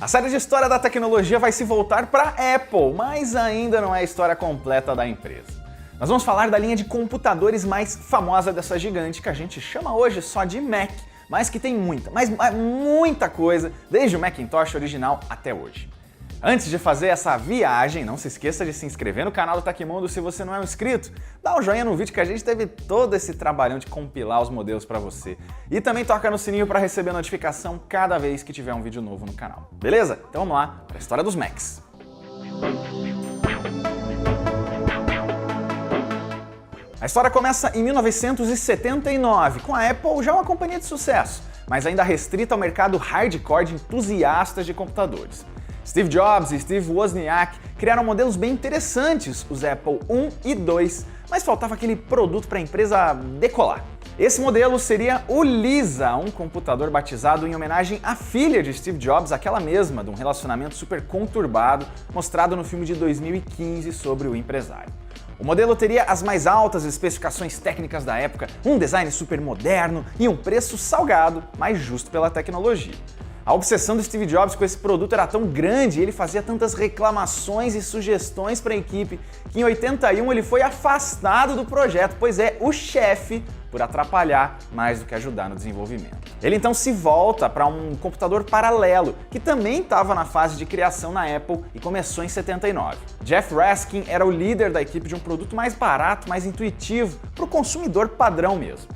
A série de história da tecnologia vai se voltar para a Apple, mas ainda não é a história completa da empresa. Nós vamos falar da linha de computadores mais famosa dessa gigante, que a gente chama hoje só de Mac, mas que tem muita coisa, desde o Macintosh original até hoje. Antes de fazer essa viagem, não se esqueça de se inscrever no canal do Tecmundo se você não é um inscrito. Dá um joinha no vídeo que a gente teve todo esse trabalhão de compilar os modelos para você. E também toca no sininho para receber notificação cada vez que tiver um vídeo novo no canal. Beleza? Então vamos lá para a história dos Macs. A história começa em 1979, com a Apple já uma companhia de sucesso, mas ainda restrita ao mercado hardcore de entusiastas de computadores. Steve Jobs e Steve Wozniak criaram modelos bem interessantes, os Apple I e II, mas faltava aquele produto para a empresa decolar. Esse modelo seria o Lisa, um computador batizado em homenagem à filha de Steve Jobs, aquela mesma, de um relacionamento super conturbado, mostrado no filme de 2015 sobre o empresário. O modelo teria as mais altas especificações técnicas da época, um design super moderno e um preço salgado, mas justo pela tecnologia. A obsessão do Steve Jobs com esse produto era tão grande e ele fazia tantas reclamações e sugestões para a equipe que em 81 ele foi afastado do projeto, pois é o chefe por atrapalhar mais do que ajudar no desenvolvimento. Ele então se volta para um computador paralelo, que também estava na fase de criação na Apple e começou em 79. Jeff Raskin era o líder da equipe de um produto mais barato, mais intuitivo, para o consumidor padrão mesmo.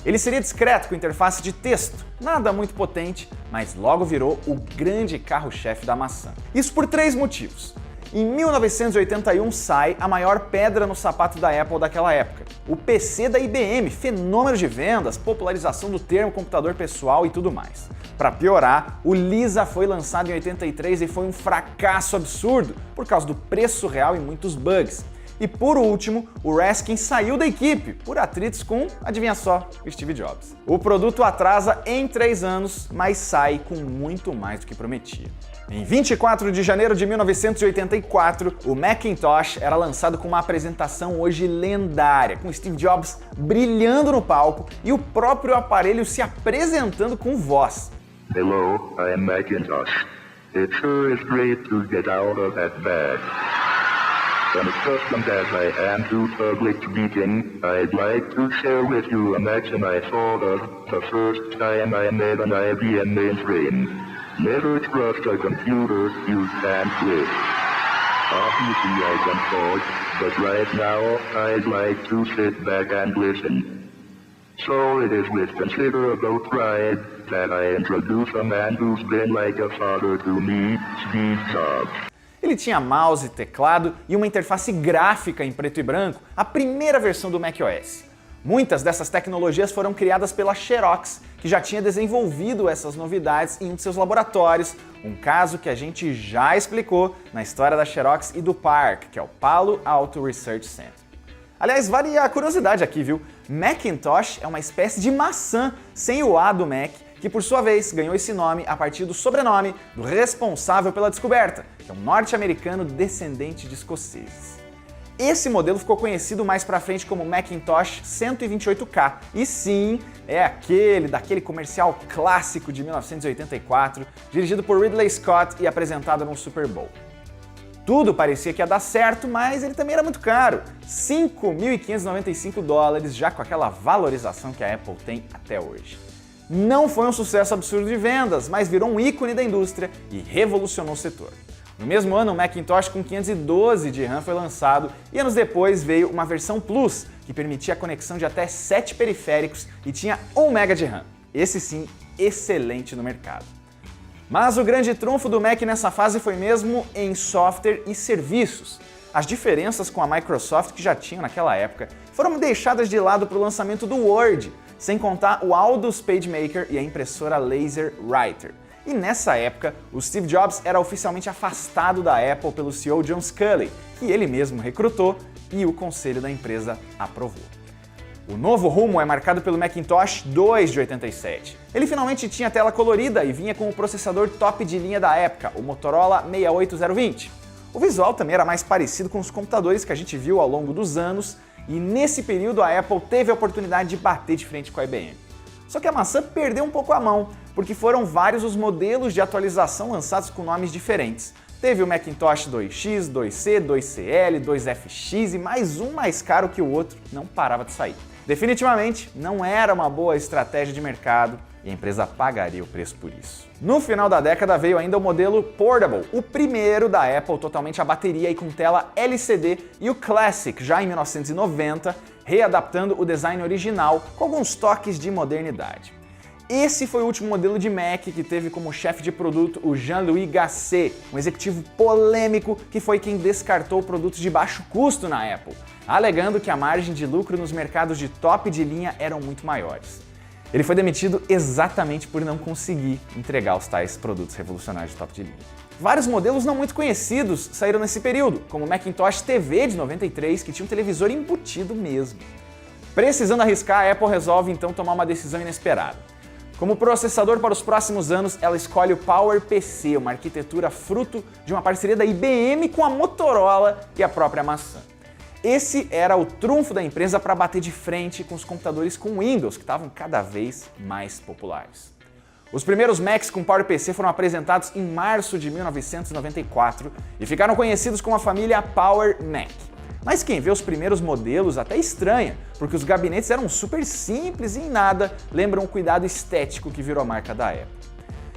Ele seria discreto com interface de texto, nada muito potente, mas logo virou o grande carro-chefe da maçã. Isso por 3 motivos. Em 1981 sai a maior pedra no sapato da Apple daquela época, o PC da IBM, fenômeno de vendas, popularização do termo computador pessoal e tudo mais. Para piorar, o Lisa foi lançado em 83 e foi um fracasso absurdo por causa do preço real e muitos bugs. E por último, o Raskin saiu da equipe por atritos com, adivinha só, o Steve Jobs. O produto atrasa em 3 anos, mas sai com muito mais do que prometia. Em 24 de janeiro de 1984, o Macintosh era lançado com uma apresentação hoje lendária, com Steve Jobs brilhando no palco e o próprio aparelho se apresentando com voz. Hello, I am Macintosh. It sure is great to get out of that bag. And accustomed as I am to public speaking, I'd like to share with you a maxim I thought of the first time I met an IBM mainframe. Never trust a computer you can't with. Obviously I can talk, but right now I'd like to sit back and listen. So it is with considerable pride that I introduce a man who's been like a father to me, Steve Jobs. Ele tinha mouse, teclado e uma interface gráfica em preto e branco, a primeira versão do macOS. Muitas dessas tecnologias foram criadas pela Xerox, que já tinha desenvolvido essas novidades em um de seus laboratórios, um caso que a gente já explicou na história da Xerox e do PARC, que é o Palo Alto Research Center. Aliás, vale a curiosidade aqui, viu? Macintosh é uma espécie de maçã sem o A do Mac, que por sua vez ganhou esse nome a partir do sobrenome do responsável pela descoberta, que é um norte-americano descendente de escoceses. Esse modelo ficou conhecido mais pra frente como Macintosh 128K, e sim, é daquele comercial clássico de 1984, dirigido por Ridley Scott e apresentado no Super Bowl. Tudo parecia que ia dar certo, mas ele também era muito caro, $5.595, já com aquela valorização que a Apple tem até hoje. Não foi um sucesso absurdo de vendas, mas virou um ícone da indústria e revolucionou o setor. No mesmo ano, o Macintosh com 512 de RAM foi lançado e anos depois veio uma versão Plus, que permitia a conexão de até 7 periféricos e tinha 1 MB de RAM. Esse sim, excelente no mercado. Mas o grande trunfo do Mac nessa fase foi mesmo em software e serviços. As diferenças com a Microsoft que já tinham naquela época foram deixadas de lado para o lançamento do Word, sem contar o Aldus PageMaker e a impressora Laser Writer. E nessa época, o Steve Jobs era oficialmente afastado da Apple pelo CEO John Sculley, que ele mesmo recrutou e o conselho da empresa aprovou. O novo rumo é marcado pelo Macintosh 2 de 87. Ele finalmente tinha tela colorida e vinha com o processador top de linha da época, o Motorola 68020. O visual também era mais parecido com os computadores que a gente viu ao longo dos anos, e nesse período a Apple teve a oportunidade de bater de frente com a IBM. Só que a maçã perdeu um pouco a mão, porque foram vários os modelos de atualização lançados com nomes diferentes. Teve o Macintosh 2X, 2C, 2CL, 2FX e mais um mais caro que o outro, não parava de sair. Definitivamente não era uma boa estratégia de mercado e a empresa pagaria o preço por isso. No final da década veio ainda o modelo Portable, o primeiro da Apple totalmente a bateria e com tela LCD, e o Classic, já em 1990, readaptando o design original com alguns toques de modernidade. Esse foi o último modelo de Mac que teve como chefe de produto o Jean-Louis Gasset, um executivo polêmico que foi quem descartou produtos de baixo custo na Apple, alegando que a margem de lucro nos mercados de top de linha eram muito maiores. Ele foi demitido exatamente por não conseguir entregar os tais produtos revolucionários de top de linha. Vários modelos não muito conhecidos saíram nesse período, como o Macintosh TV de 93, que tinha um televisor embutido mesmo. Precisando arriscar, a Apple resolve então tomar uma decisão inesperada. Como processador para os próximos anos, ela escolhe o PowerPC, uma arquitetura fruto de uma parceria da IBM com a Motorola e a própria maçã. Esse era o trunfo da empresa para bater de frente com os computadores com Windows, que estavam cada vez mais populares. Os primeiros Macs com PowerPC foram apresentados em março de 1994 e ficaram conhecidos como a família Power Mac. Mas quem vê os primeiros modelos até estranha, porque os gabinetes eram super simples e em nada lembram o cuidado estético que virou a marca da Apple.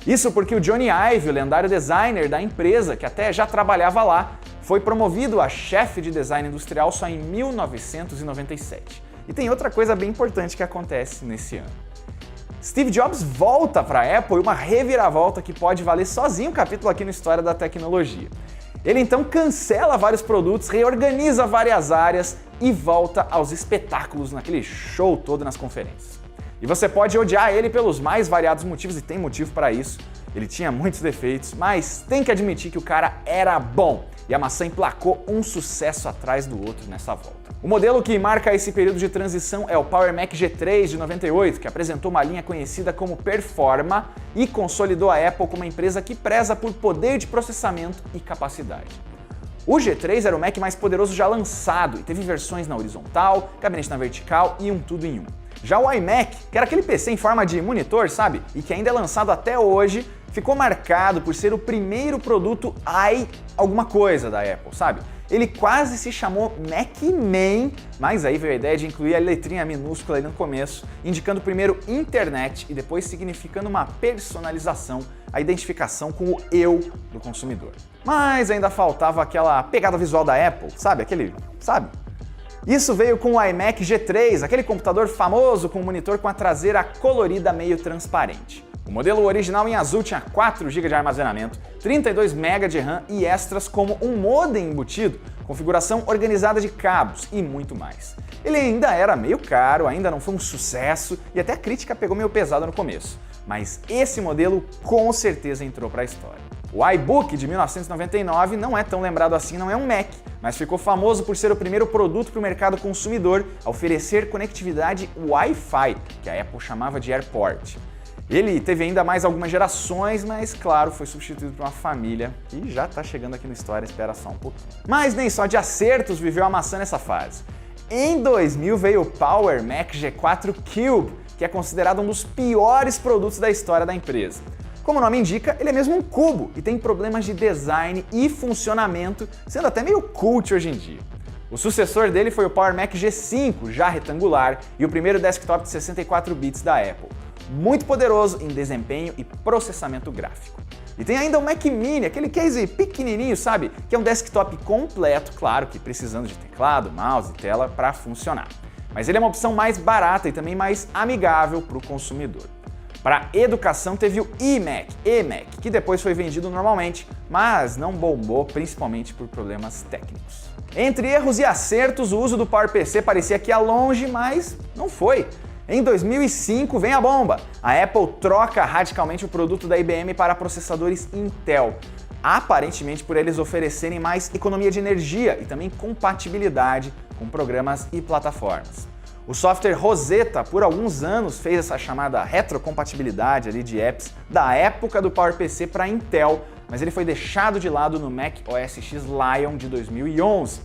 Isso porque o Jony Ive, o lendário designer da empresa, que até já trabalhava lá, foi promovido a chefe de design industrial só em 1997. E tem outra coisa bem importante que acontece nesse ano. Steve Jobs volta para a Apple e uma reviravolta que pode valer sozinho um capítulo aqui no História da Tecnologia. Ele então cancela vários produtos, reorganiza várias áreas e volta aos espetáculos naquele show todo nas conferências. E você pode odiar ele pelos mais variados motivos, e tem motivo para isso. Ele tinha muitos defeitos, mas tem que admitir que o cara era bom. E a maçã emplacou um sucesso atrás do outro nessa volta. O modelo que marca esse período de transição é o Power Mac G3 de 98, que apresentou uma linha conhecida como Performa e consolidou a Apple como uma empresa que preza por poder de processamento e capacidade. O G3 era o Mac mais poderoso já lançado e teve versões na horizontal, gabinete na vertical e um tudo em um. Já o iMac, que era aquele PC em forma de monitor, sabe? E que ainda é lançado até hoje, ficou marcado por ser o primeiro produto alguma coisa da Apple, sabe? Ele quase se chamou Mac-Man, mas aí veio a ideia de incluir a letrinha minúscula ali no começo, indicando primeiro internet e depois significando uma personalização, a identificação com o eu do consumidor. Mas ainda faltava aquela pegada visual da Apple, sabe? Isso veio com o iMac G3, aquele computador famoso com um monitor com a traseira colorida meio transparente. O modelo original em azul tinha 4 GB de armazenamento, 32 MB de RAM e extras como um modem embutido, configuração organizada de cabos e muito mais. Ele ainda era meio caro, ainda não foi um sucesso e até a crítica pegou meio pesada no começo, mas esse modelo com certeza entrou para a história. O iBook de 1999 não é tão lembrado assim, não é um Mac, mas ficou famoso por ser o primeiro produto para o mercado consumidor a oferecer conectividade Wi-Fi, que a Apple chamava de AirPort. Ele teve ainda mais algumas gerações, mas claro, foi substituído por uma família que já está chegando aqui no História, espera só um pouquinho. Mas nem só de acertos viveu a maçã nessa fase. Em 2000 veio o Power Mac G4 Cube, que é considerado um dos piores produtos da história da empresa. Como o nome indica, ele é mesmo um cubo e tem problemas de design e funcionamento, sendo até meio cult hoje em dia. O sucessor dele foi o Power Mac G5, já retangular, e o primeiro desktop de 64 bits da Apple. Muito poderoso em desempenho e processamento gráfico. E tem ainda o Mac Mini, aquele case pequenininho, sabe? Que é um desktop completo, claro que precisando de teclado, mouse e tela para funcionar. Mas ele é uma opção mais barata e também mais amigável para o consumidor. Para educação teve o eMac, que depois foi vendido normalmente, mas não bombou principalmente por problemas técnicos. Entre erros e acertos, o uso do PowerPC parecia que ia longe, mas não foi. Em 2005 vem a bomba. A Apple troca radicalmente o produto da IBM para processadores Intel, aparentemente por eles oferecerem mais economia de energia e também compatibilidade com programas e plataformas. O software Rosetta, por alguns anos, fez essa chamada retrocompatibilidade ali de apps da época do PowerPC para Intel, mas ele foi deixado de lado no Mac OS X Lion de 2011.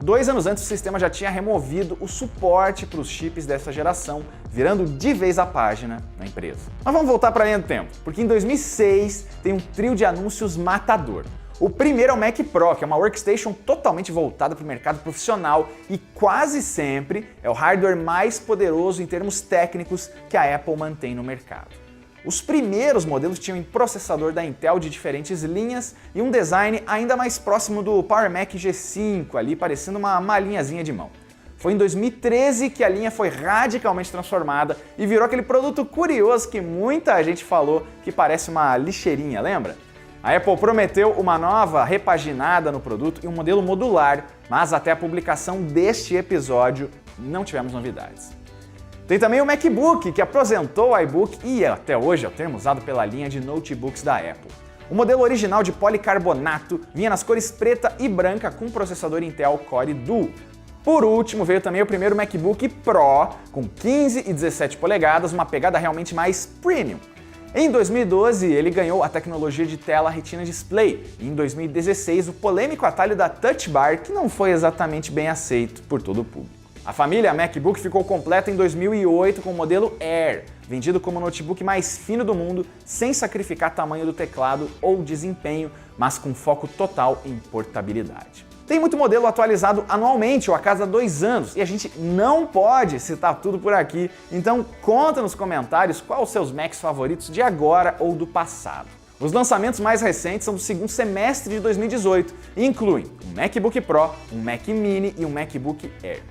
2 anos antes, o sistema já tinha removido o suporte para os chips dessa geração, virando de vez a página na empresa. Mas vamos voltar para a linha do tempo, porque em 2006 tem um trio de anúncios matador. O primeiro é o Mac Pro, que é uma workstation totalmente voltada para o mercado profissional e quase sempre é o hardware mais poderoso em termos técnicos que a Apple mantém no mercado. Os primeiros modelos tinham um processador da Intel de diferentes linhas e um design ainda mais próximo do Power Mac G5, ali parecendo uma malinhazinha de mão. Foi em 2013 que a linha foi radicalmente transformada e virou aquele produto curioso que muita gente falou que parece uma lixeirinha, lembra? A Apple prometeu uma nova repaginada no produto e um modelo modular, mas até a publicação deste episódio não tivemos novidades. Tem também o MacBook, que aposentou o iBook e até hoje é o termo usado pela linha de notebooks da Apple. O modelo original de policarbonato vinha nas cores preta e branca com processador Intel Core Duo. Por último, veio também o primeiro MacBook Pro, com 15 e 17 polegadas, uma pegada realmente mais premium. Em 2012, ele ganhou a tecnologia de tela Retina Display, e em 2016 o polêmico atalho da Touch Bar, que não foi exatamente bem aceito por todo o público. A família MacBook ficou completa em 2008 com o modelo Air, vendido como o notebook mais fino do mundo, sem sacrificar tamanho do teclado ou desempenho, mas com foco total em portabilidade. Tem muito modelo atualizado anualmente ou a cada 2 anos e a gente não pode citar tudo por aqui, então conta nos comentários quais os seus Macs favoritos de agora ou do passado. Os lançamentos mais recentes são do segundo semestre de 2018 e incluem um MacBook Pro, um Mac Mini e um MacBook Air.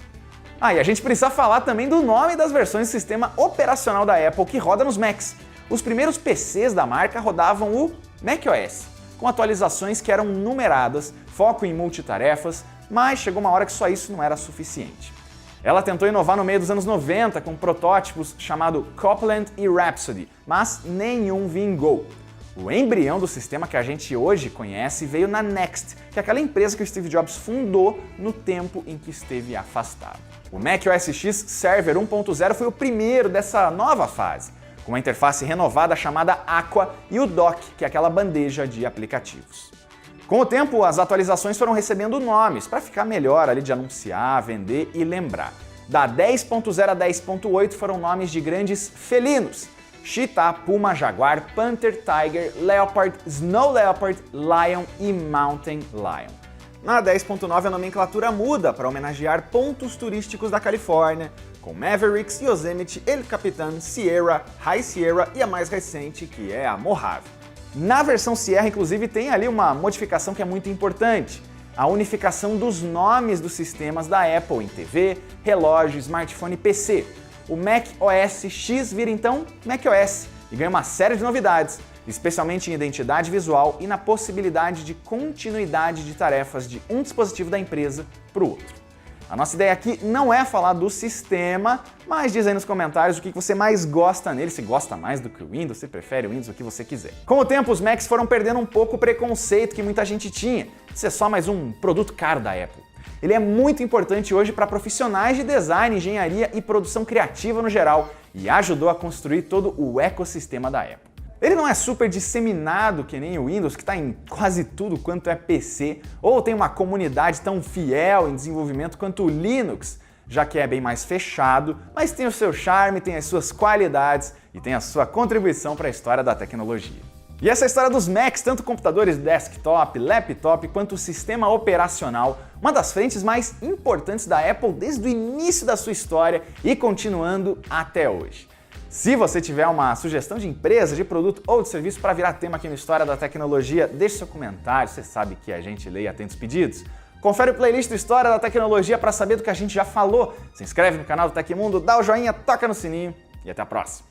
E a gente precisa falar também do nome das versões do sistema operacional da Apple que roda nos Macs. Os primeiros PCs da marca rodavam o macOS, com atualizações que eram numeradas, foco em multitarefas, mas chegou uma hora que só isso não era suficiente. Ela tentou inovar no meio dos anos 90 com protótipos chamado Copland e Rhapsody, mas nenhum vingou. O embrião do sistema que a gente hoje conhece veio na Next, que é aquela empresa que o Steve Jobs fundou no tempo em que esteve afastado. O Mac OS X Server 1.0 foi o primeiro dessa nova fase, com uma interface renovada chamada Aqua e o Dock, que é aquela bandeja de aplicativos. Com o tempo, as atualizações foram recebendo nomes para ficar melhor ali de anunciar, vender e lembrar. Da 10.0 a 10.8 foram nomes de grandes felinos: Cheetah, Puma, Jaguar, Panther, Tiger, Leopard, Snow Leopard, Lion e Mountain Lion. Na 10.9 a nomenclatura muda para homenagear pontos turísticos da Califórnia, com Mavericks, Yosemite, El Capitan, Sierra, High Sierra e a mais recente, que é a Mojave. Na versão Sierra, inclusive, tem ali uma modificação que é muito importante: a unificação dos nomes dos sistemas da Apple em TV, relógio, smartphone e PC. O Mac OS X vira então Mac OS e ganha uma série de novidades, especialmente em identidade visual e na possibilidade de continuidade de tarefas de um dispositivo da empresa para o outro. A nossa ideia aqui não é falar do sistema, mas diz aí nos comentários o que você mais gosta nele, se gosta mais do que o Windows, se prefere o Windows, o que você quiser. Com o tempo, os Macs foram perdendo um pouco o preconceito que muita gente tinha de ser só mais um produto caro da Apple. Ele é muito importante hoje para profissionais de design, engenharia e produção criativa no geral e ajudou a construir todo o ecossistema da Apple. Ele não é super disseminado que nem o Windows, que está em quase tudo quanto é PC, ou tem uma comunidade tão fiel em desenvolvimento quanto o Linux, já que é bem mais fechado, mas tem o seu charme, tem as suas qualidades e tem a sua contribuição para a história da tecnologia. E essa história dos Macs, tanto computadores desktop, laptop, quanto o sistema operacional, uma das frentes mais importantes da Apple desde o início da sua história e continuando até hoje. Se você tiver uma sugestão de empresa, de produto ou de serviço para virar tema aqui no História da Tecnologia, deixe seu comentário, você sabe que a gente lê e atende os pedidos. Confere o playlist do História da Tecnologia para saber do que a gente já falou. Se inscreve no canal do Tecmundo, dá o joinha, toca no sininho e até a próxima.